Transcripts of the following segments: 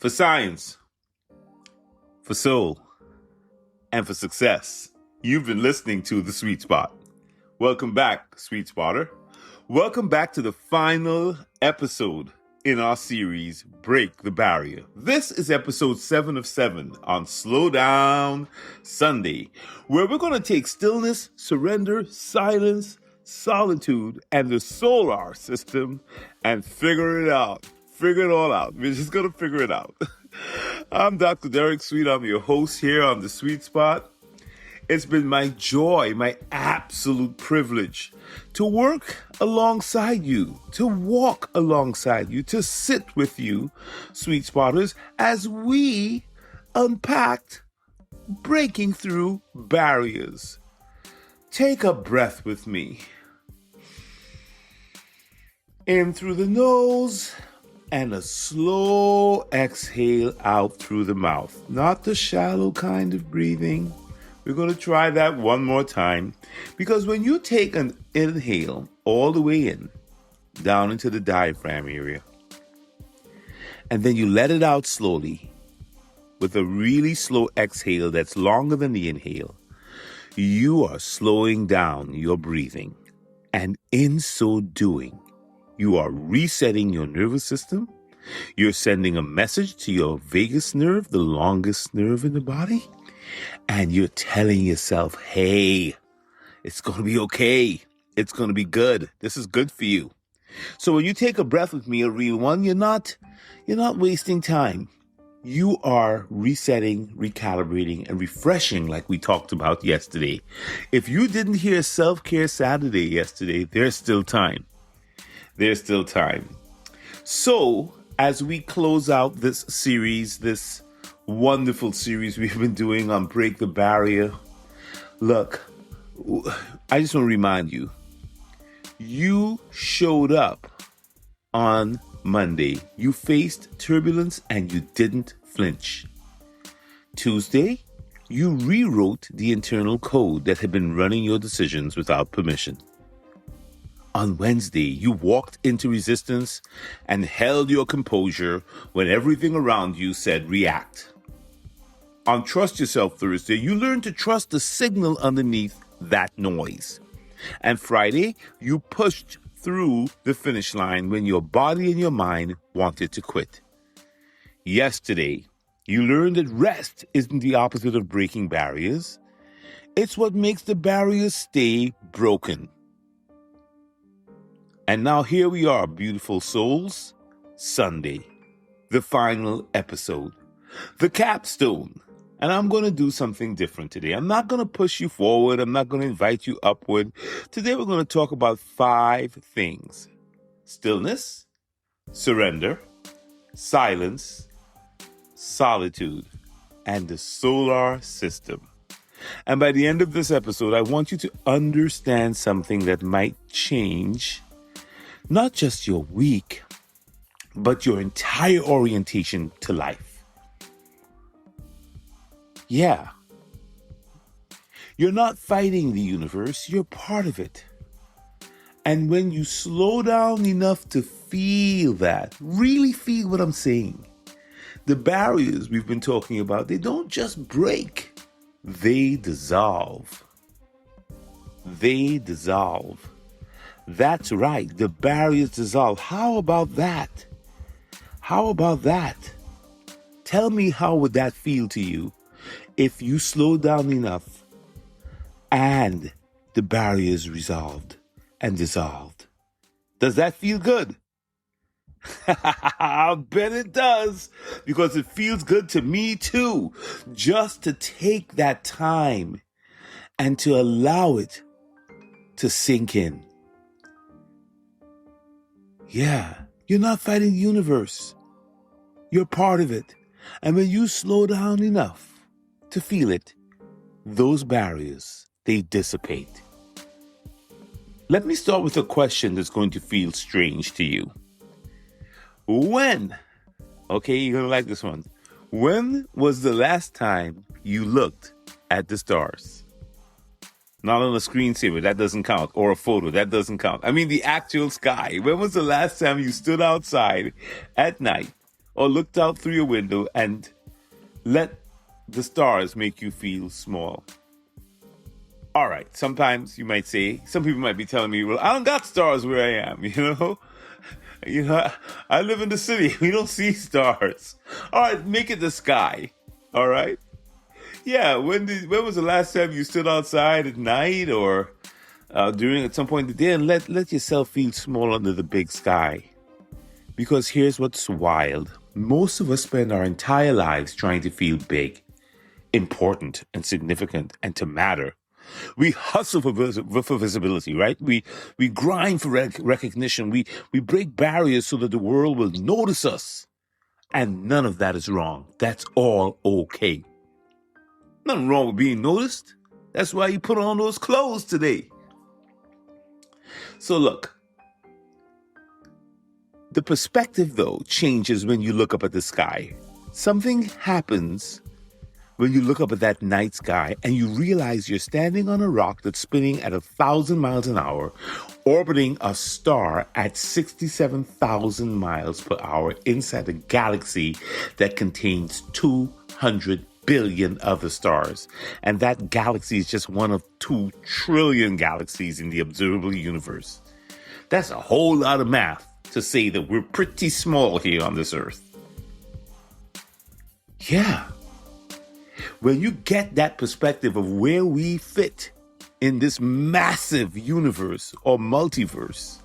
for science, for soul, and for success. You've been listening to The Sweet Spot. Welcome back, Sweet Spotter. Welcome back to the final episode in our series, Break the Barrier. This is episode 7 of 7 on Slow Down Sunday, where we're going to take stillness, surrender, silence, solitude, and the solar system and figure it out. Figure it all out. We're just going to figure it out. I'm Dr. Derek Sweet. I'm your host here on The Sweet Spot. It's been my joy, my absolute privilege to work alongside you, to walk alongside you, to sit with you, Sweet Spotters, as we unpacked breaking through barriers. Take a breath with me. In through the nose and a slow exhale out through the mouth. Not the shallow kind of breathing. We're going to try that one more time, because when you take an inhale all the way in, down into the diaphragm area, and then you let it out slowly with a really slow exhale that's longer than the inhale, you are slowing down your breathing. And in so doing, you are resetting your nervous system. You're sending a message to your vagus nerve, the longest nerve in the body. And you're telling yourself, hey, it's going to be okay. It's going to be good. This is good for you. So when you take a breath with me, a real one, you're not wasting time. You are resetting, recalibrating, and refreshing like we talked about yesterday. If you didn't hear Self-Care Saturday yesterday, there's still time. There's still time. So as we close out this series, this wonderful series we've been doing on Break the Barrier. Look, I just want to remind you, you showed up on Monday. You faced turbulence and you didn't flinch. Tuesday, you rewrote the internal code that had been running your decisions without permission. On Wednesday, you walked into resistance and held your composure when everything around you said react. On Trust Yourself Thursday, you learned to trust the signal underneath that noise. And Friday, you pushed through the finish line when your body and your mind wanted to quit. Yesterday, you learned that rest isn't the opposite of breaking barriers. It's what makes the barriers stay broken. And now here we are, beautiful souls, Sunday, the final episode, the capstone. And I'm going to do something different today. I'm not going to push you forward. I'm not going to invite you upward. Today we're going to talk about 5 things: stillness, surrender, silence, solitude, and the solar system. And by the end of this episode, I want you to understand something that might change not just your week, but your entire orientation to life. Yeah. You're not fighting the universe, you're part of it. And when you slow down enough to feel that, really feel what I'm saying, the barriers we've been talking about, they don't just break, they dissolve. They dissolve. That's right, the barriers dissolve. How about that? How about that? Tell me, how would that feel to you if you slow down enough and the barriers resolved and dissolved? Does that feel good? I bet it does, because it feels good to me too, just to take that time and to allow it to sink in. Yeah, you're not fighting the universe. You're part of it. And when you slow down enough to feel it, those barriers, they dissipate. Let me start with a question that's going to feel strange to you. When, okay, you're going to like this one. When was the last time you looked at the stars? Not on a screensaver, that doesn't count. Or a photo, that doesn't count. I mean the actual sky. When was the last time you stood outside at night or looked out through your window and let the stars make you feel small? All right, sometimes you might say, some people might be telling me, well, I don't got stars where I am, you know? I live in the city. We don't see stars. All right, make it the sky. All right? Yeah, when was the last time you stood outside at night or during at some point in the day and let yourself feel small under the big sky? Because here's what's wild. Most of us spend our entire lives trying to feel big, important, and significant, and to matter. We hustle for visibility, right? We grind for recognition. We break barriers so that the world will notice us. And none of that is wrong. That's all okay. Nothing wrong with being noticed. That's why you put on those clothes today. So look, the perspective, though, changes when you look up at the sky. Something happens when you look up at that night sky and you realize you're standing on a rock that's spinning at 1,000 miles an hour, orbiting a star at 67,000 miles per hour inside a galaxy that contains 200 billion other stars. And that galaxy is just one of 2 trillion galaxies in the observable universe. That's a whole lot of math to say that we're pretty small here on this earth. Yeah. When you get that perspective of where we fit in this massive universe or multiverse,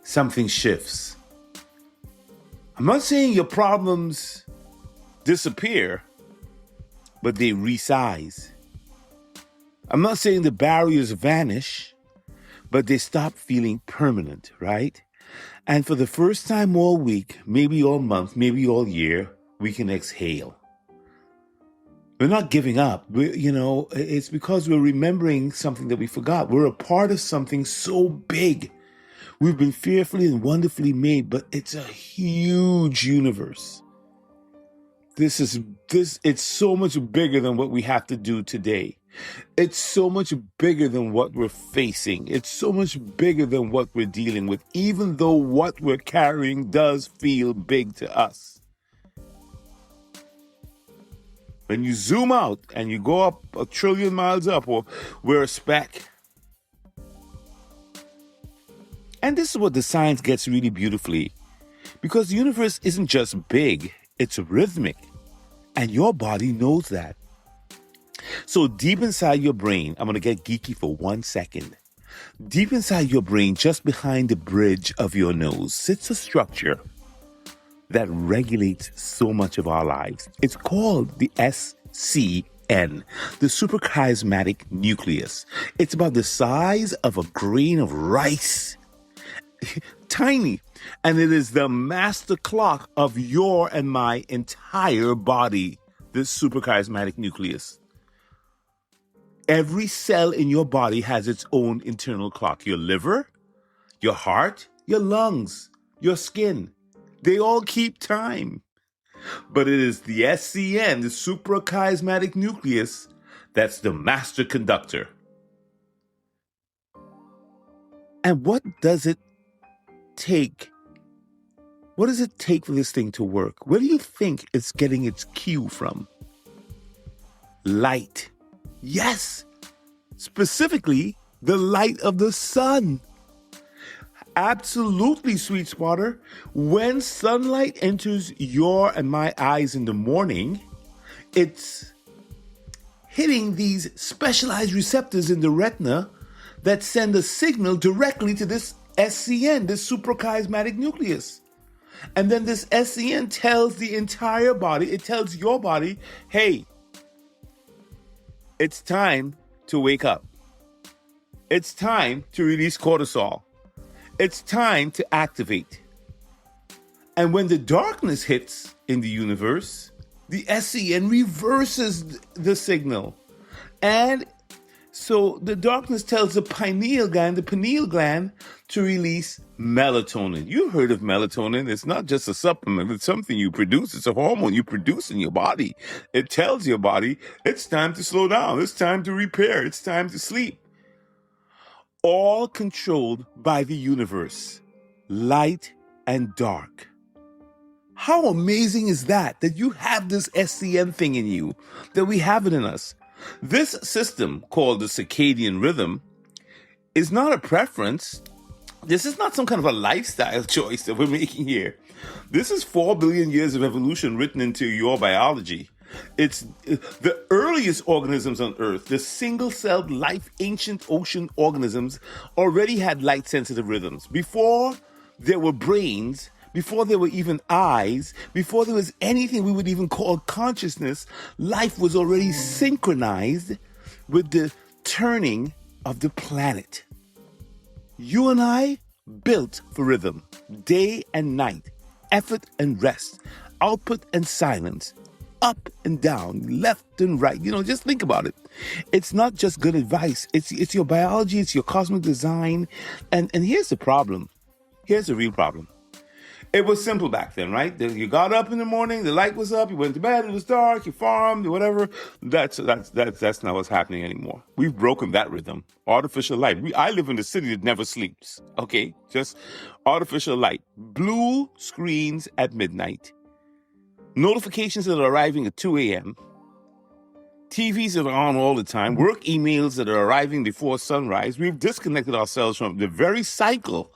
something shifts. I'm not saying your problems disappear, but they resize. I'm not saying the barriers vanish, but they stop feeling permanent, right? And for the first time all week, maybe all month, maybe all year, we can exhale. We're not giving up. It's because we're remembering something that we forgot. We're a part of something so big. We've been fearfully and wonderfully made, but it's a huge universe. It's so much bigger than what we have to do today. It's so much bigger than what we're facing. It's so much bigger than what we're dealing with, even though what we're carrying does feel big to us. When you zoom out and you go up 1 trillion miles up, or we're a speck. And this is what the science gets really beautifully. Because the universe isn't just big, it's rhythmic. And your body knows that. So deep inside your brain, I'm going to get geeky for 1 second. Deep inside your brain, just behind the bridge of your nose, sits a structure that regulates so much of our lives. It's called the SCN, the suprachiasmatic nucleus. It's about the size of a grain of rice. Tiny. And it is the master clock of your and my entire body, this suprachiasmatic nucleus. Every cell in your body has its own internal clock. Your liver, your heart, your lungs, your skin. They all keep time. But it is the SCN, the suprachiasmatic nucleus, that's the master conductor. And what does it take? What does it take for this thing to work? Where do you think it's getting its cue from? Light. Yes, specifically the light of the sun. Absolutely, sweet spotter. When sunlight enters your and my eyes in the morning, it's hitting these specialized receptors in the retina that send a signal directly to this SCN, this suprachiasmatic nucleus. And then this SCN tells the entire body, it tells your body, hey, it's time to wake up. It's time to release cortisol. It's time to activate. And when the darkness hits in the universe, the SCN reverses the signal. And so the darkness tells the pineal gland to release melatonin. You've heard of melatonin. It's not just a supplement. It's something you produce. It's a hormone you produce in your body. It tells your body, it's time to slow down. It's time to repair. It's time to sleep. All controlled by the universe. Light and dark. How amazing is that you have this SCN thing in you, that we have it in us. This system called the circadian rhythm is not a preference. This is not some kind of a lifestyle choice that we're making here. This is 4 billion years of evolution written into your biology. It's the earliest organisms on Earth, the single-celled life, ancient ocean organisms, already had light-sensitive rhythms. Before there were brains, before there were even eyes, before there was anything we would even call consciousness, life was already synchronized with the turning of the planet. You and I, built for rhythm, day and night, effort and rest, output and silence, up and down, left and right. Just think about it. It's not just good advice. It's your biology, it's your cosmic design. And here's the problem. Here's the real problem. It was simple back then, right? You got up in the morning, the light was up, you went to bed, it was dark, you farmed, whatever. That's not what's happening anymore. We've broken that rhythm. Artificial light. I live in a city that never sleeps. Okay, just artificial light. Blue screens at midnight. Notifications that are arriving at 2 a.m. TVs that are on all the time. Work emails that are arriving before sunrise. We've disconnected ourselves from the very cycle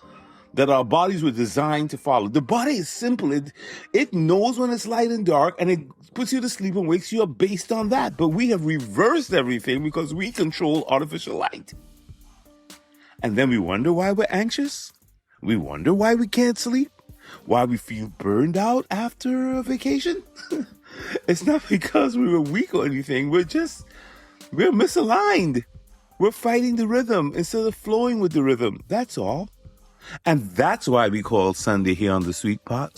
that our bodies were designed to follow. The body is simple. It knows when it's light and dark, and it puts you to sleep and wakes you up based on that. But we have reversed everything because we control artificial light. And then we wonder why we're anxious. We wonder why we can't sleep. Why we feel burned out after a vacation. It's not because we were weak or anything. We're misaligned. We're fighting the rhythm instead of flowing with the rhythm. That's all. And that's why we call Sunday here on the Sweet Spot,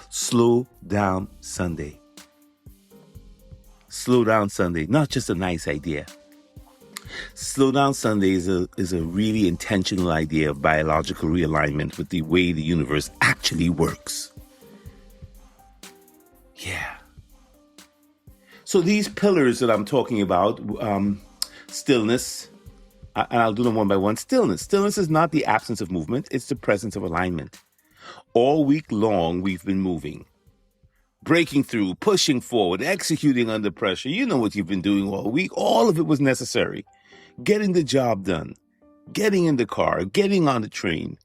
Slow Down Sunday. Slow Down Sunday, not just a nice idea. Slow Down Sunday is a really intentional idea of biological realignment with the way the universe actually works. Yeah. So these pillars that I'm talking about, stillness, and I'll do them one by one. Stillness. Stillness is not the absence of movement. It's the presence of alignment. All week long, we've been moving, breaking through, pushing forward, executing under pressure. You know what you've been doing all week. All of it was necessary. Getting the job done, getting in the car, getting on the train,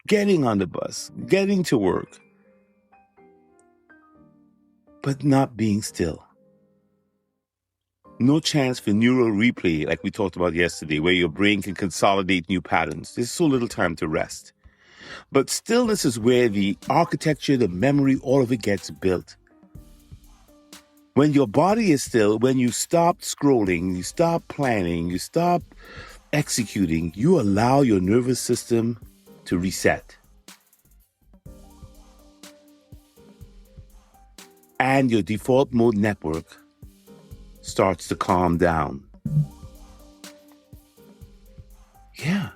getting on the bus, getting to work, but not being still. No chance for neural replay like we talked about yesterday, where your brain can consolidate new patterns. There's so little time to rest. But stillness is where the architecture, the memory, all of it gets built. When your body is still, when you stop scrolling, you stop planning, you stop executing, you allow your nervous system to reset. And your default mode network starts to calm down. Yeah.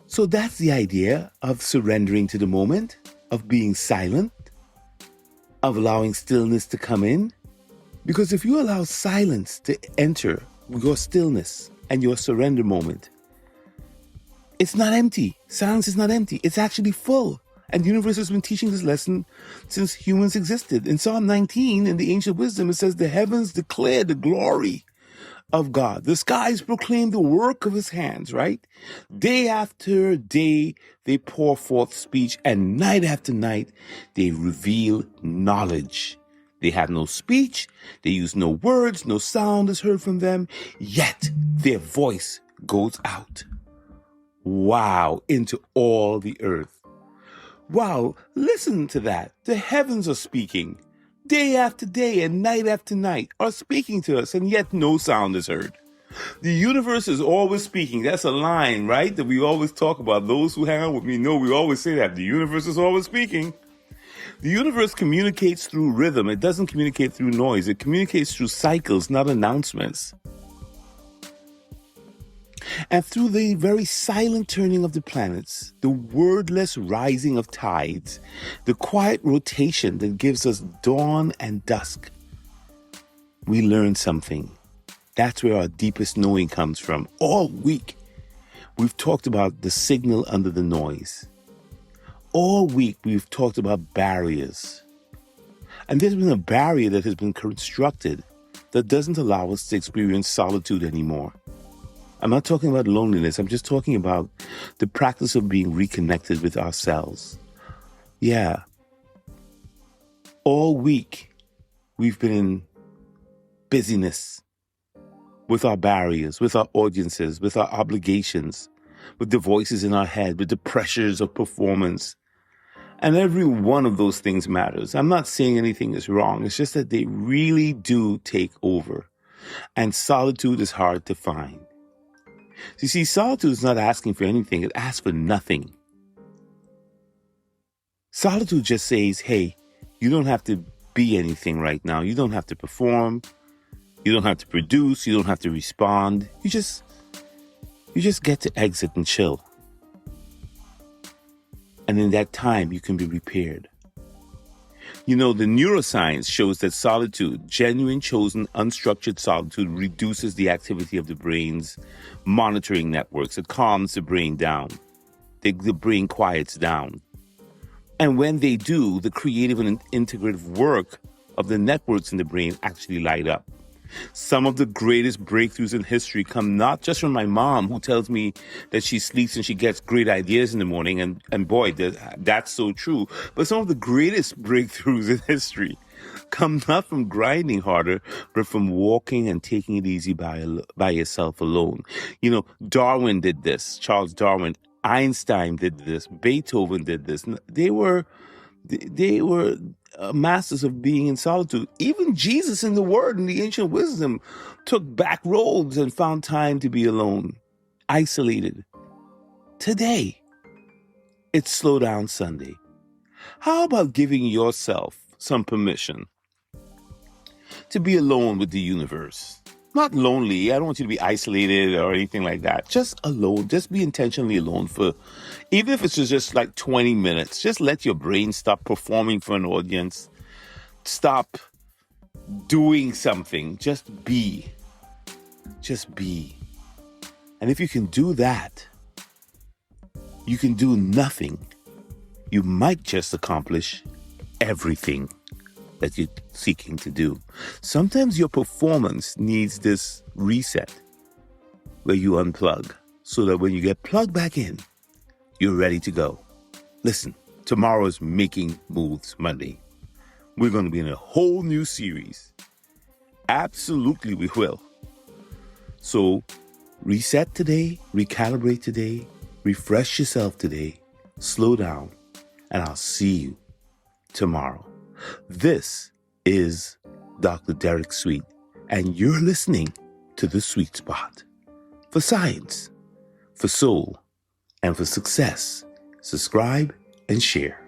So that's the idea of surrendering to the moment, of being silent, of allowing stillness to come in. Because if you allow silence to enter your stillness and your surrender moment, it's not empty. Silence is not empty. It's actually full. And the universe has been teaching this lesson since humans existed. In Psalm 19, in the Ancient Wisdom, it says, the heavens declare the glory of God. The skies proclaim the work of his hands, right? Day after day, they pour forth speech, and night after night, they reveal knowledge. They have no speech, they use no words, no sound is heard from them, yet their voice goes out. Wow, into all the earth. Wow, listen to that. The heavens are speaking. Day after day and night after night are speaking to us, and yet no sound is heard. The universe is always speaking. That's a line, right? That we always talk about. Those who hang out with me know we always say that. The universe is always speaking. The universe communicates through rhythm. It doesn't communicate through noise. It communicates through cycles, not announcements. And through the very silent turning of the planets, the wordless rising of tides, the quiet rotation that gives us dawn and dusk, we learn something. That's where our deepest knowing comes from. All week, we've talked about the signal under the noise. All week we've talked about barriers. And there's been a barrier that has been constructed that doesn't allow us to experience solitude anymore. I'm not talking about loneliness. I'm just talking about the practice of being reconnected with ourselves. Yeah. All week we've been in busyness with our barriers, with our audiences, with our obligations, with the voices in our head, with the pressures of performance. And every one of those things matters. I'm not saying anything is wrong. It's just that they really do take over. And solitude is hard to find. You see, solitude is not asking for anything. It asks for nothing. Solitude just says, hey, you don't have to be anything right now. You don't have to perform. You don't have to produce. You don't have to respond. You just get to exit and chill. And in that time, you can be repaired. You know, the neuroscience shows that solitude, genuine, chosen, unstructured solitude, reduces the activity of the brain's monitoring networks. It calms the brain down. The brain quiets down. And when they do, the creative and integrative work of the networks in the brain actually light up. Some of the greatest breakthroughs in history come not just from my mom, who tells me that she sleeps and she gets great ideas in the morning. And boy, that's so true. But some of the greatest breakthroughs in history come not from grinding harder, but from walking and taking it easy by yourself alone. You know, Darwin did this. Charles Darwin. Einstein did this. Beethoven did this. They were masters of being in solitude. Even Jesus in the Word and the ancient wisdom took back roads and found time to be alone, isolated. Today, it's Slow Down Sunday. How about giving yourself some permission to be alone with the universe? Not lonely. I don't want you to be isolated or anything like that. Just alone. Just be intentionally alone for, even if it's just like 20 minutes. Just let your brain stop performing for an audience. Stop doing something. Just be. Just be. And if you can do that, you can do nothing. You might just accomplish everything that you're seeking to do. Sometimes your performance needs this reset where you unplug so that when you get plugged back in, you're ready to go. Listen, tomorrow's Making Moves Monday. We're going to be in a whole new series. Absolutely, we will. So reset today, recalibrate today, refresh yourself today, slow down, and I'll see you tomorrow. This is Dr. Derek Sweet, and you're listening to The Sweet Spot. For science, for soul, and for success. Subscribe and share.